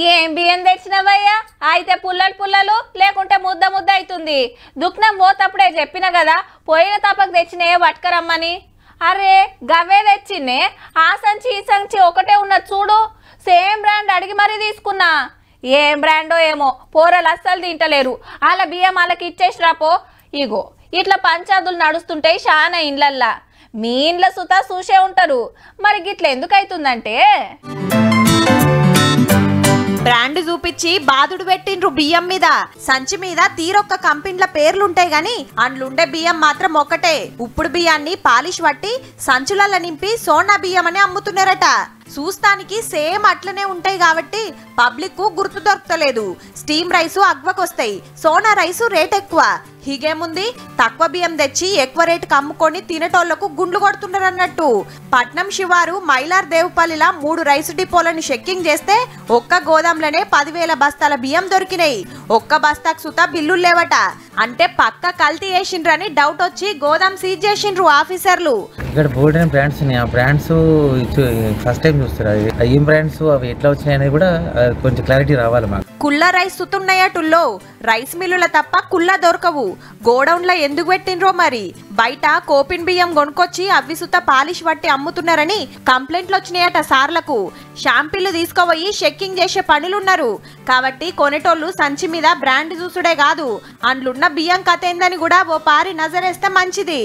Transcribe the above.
ఏం బియ్యం తెచ్చినవయ్యా? అయితే పుల్లలు పుల్లలు లేకుంటే ముద్ద ముద్ద అవుతుంది. దుఃఖం పోతప్పుడే చెప్పిన కదా పోయిన తప్పకు తెచ్చినే పట్టుకరమ్మని. అరే గవ్వే తెచ్చిన్నే, ఆ సంచి ఈ సంచి ఒకటే ఉన్నది చూడు. సేమ్ బ్రాండ్ అడిగి మరీ తీసుకున్నా. ఏం బ్రాండో ఏమో పోరలు అస్సలు తింటలేరు. అలా బియ్యం వాళ్ళకి ఇచ్చేసి రాపో. ఇగో ఇట్లా పంచాదులు నడుస్తుంటాయి చాలా ఇండ్లల్లా. మీ ఇండ్ల సుతా చూసే ఉంటారు. మరి గిట్ల ఎందుకు అవుతుందంటే బ్రాండ్ చూపించి బాదుడు పెట్టిండ్రు బియ్యం మీద. సంచి మీద తీరొక్క కంపెనీల పేర్లుంటాయి గాని అండ్లుండే బియ్యం మాత్రం ఒకటే. ఉప్పుడు బియ్యాన్ని పాలిష్ పట్టి సంచులలో నింపి సోనా బియ్యం అని అమ్ముతున్నారట. చూస్తానికి సేమ్ అట్లనే ఉంటాయి కాబట్టి పబ్లిక్ కు గుర్తు దొరకలేదు. స్టీమ్ రైసు అగ్వకొస్తాయి, సోనా రైసు రేట్ ఎక్కువ. హీగేముంది, తక్కువ బియ్యం తెచ్చి ఎక్కువ రేటుకు అమ్ముకొని తినేటోళ్లకు గుండ్లు కొడుతున్నారు అన్నట్టు. పట్నం శివారు మైలార్ దేవుపల్లిలా 3 రైసు డిపోలను చెక్కింగ్ చేస్తే ఒక్క గోదాంలోనే 10,000 బస్తాల బియ్యం దొరికినాయి. ఒక్క బస్తాకు సుతా బిల్లులు లేవట. అంటే పక్క కల్తీ చేసిండ్రని డౌట్ వచ్చి గోదాం సీజ్ చేసిండ్రు ఆఫీసర్లు. ఇక్కడ బోల్డెన్ బ్రాండ్స్ ఉన్నాయి. ఆ బ్రాండ్స్ ఫస్ట్ టైం చూస్తారు. ఏం బ్రాండ్స్ అవి ఎట్లా వచ్చినాయనేది కూడా కొంచెం క్లారిటీ రావాలి మాకు. కుల్ల రైస్ సుతున్నాయటుల్లో రైస్ మిల్లుల తప్ప కుల్ల దొరకవు. గోడౌన్ల ఎందుకు పెట్టిండ్రో మరి. బయట కోపిన్ బియ్యం కొనుక్కొచ్చి అవి సుత పాలిష్ పట్టి అమ్ముతున్నారని కంప్లైంట్లు వచ్చినాయట సార్లకు. షాంపిల్లు తీసుకుపోయి చెక్కింగ్ చేసే పనులున్నారు. కాబట్టి కొనేటోళ్లు సంచి మీద బ్రాండ్ చూసుడే కాదు అందులున్న బియ్యం కథ ఏందని కూడా ఓ పారి నజరేస్తే మంచిది.